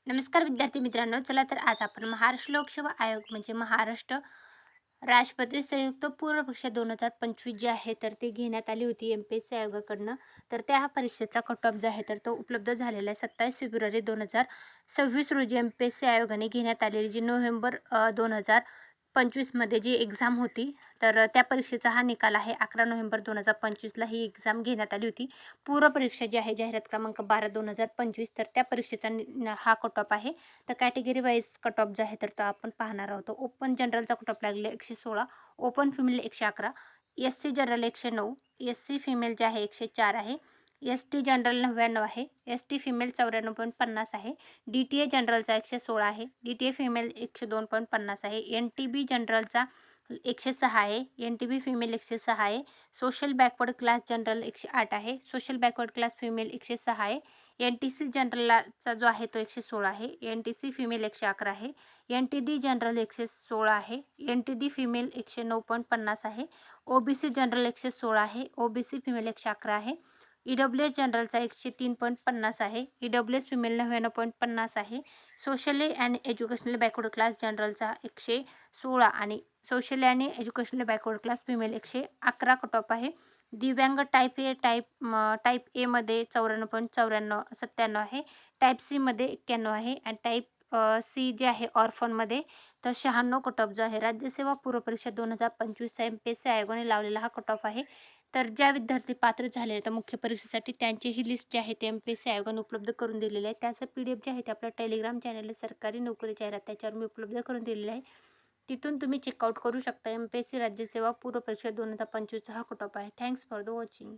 नमस्कार विद्यार्थी मित्रांनो, चला तर आज आपण महाराष्ट्र लोकसेवा आयोग म्हणजे महाराष्ट्र राष्ट्रपती संयुक्त पूर्व परीक्षा 2025 जी आहे तर ती घेण्यात आली होती MPSC आयोगाकडनं. तर त्या परीक्षेचा कट ऑफ जो आहे तर तो उपलब्ध झालेला आहे 27 फेब्रुवारी 2026 रोजी MPSC आयोगाने घेण्यात आलेली जी नोव्हेंबर 2025मध्ये जी एक्झाम होती. तर त्या परीक्षेचा हा निकाल आहे 11 नोव्हेंबर 2025ला ही एक्झाम घेण्यात आली होती. पूर्व परीक्षा जी आहे जाहिरात क्रमांक 12/2025 तर त्या परीक्षेचा हा कट ऑफ आहे. तर कॅटेगरी वाईज कट ऑफ जो आहे तर तो आपण पाहणार आहोत. ओपन जनरलचा कट ऑफ लागलेला 116, open female 111, SC general 109, SC female जे आहे 104 आहे, ST जनरल 99 आहे, ST फिमेल 94.50 आहे, DTA जनरलचा 116 आहे, DTA फिमेल 102.50 आहे, NTB जनरलचा 106 आहे, NTB फिमेल 106 आहे, सोशल बॅकवर्ड क्लास जनरल 108 आहे, सोशल बॅकवर्ड क्लास फिमेल 106 आहे, NTC जनरलचा जो आहे तो 116 आहे, NTC फिमेल 111 आहे, NTD जनरल 116 आहे, NTD फिमेल 109.50 आहे, OBC जनरल 116 आहे, OBC फिमेल 111 आहे, EWS जनरलचा 103.50 आहे, EWS फिमेल 99.50 आहे, socially and educational backward class जनरलचा 116 आणि सोशल आणि educational backward class female 111 cut off आहे. दिव्यांग टाईप एमध्ये 94.97 आहे, टाईप सीमध्ये 91 आहे आणि टाईप सी जे आहे ऑर्फनमध्ये तर 96 कट ऑफ जो आहे. राज्यसेवा पूर्व परीक्षा 2025 MPSC आयोगाने लावलेला हा कट ऑफ आहे. तर ज्या विद्यार्थी पात्र झाले आहेत मुख्य परीक्षेसाठी त्यांची ही लिस्ट जी आहे ते MPSC आयोगाने उपलब्ध करून दिलेली आहे. त्याचं PDF जे आहे ते आपल्या टेलिग्राम चॅनलला सरकारी नोकरी जाहिरात त्याच्यावर मी उपलब्ध करून दिलेली आहे. तिथून तुम्ही चेकआउट करू शकता. MPSC राज्यसेवा पूर्व परीक्षा 2025 हा कट ऑफ आहे. Thanks for the watching.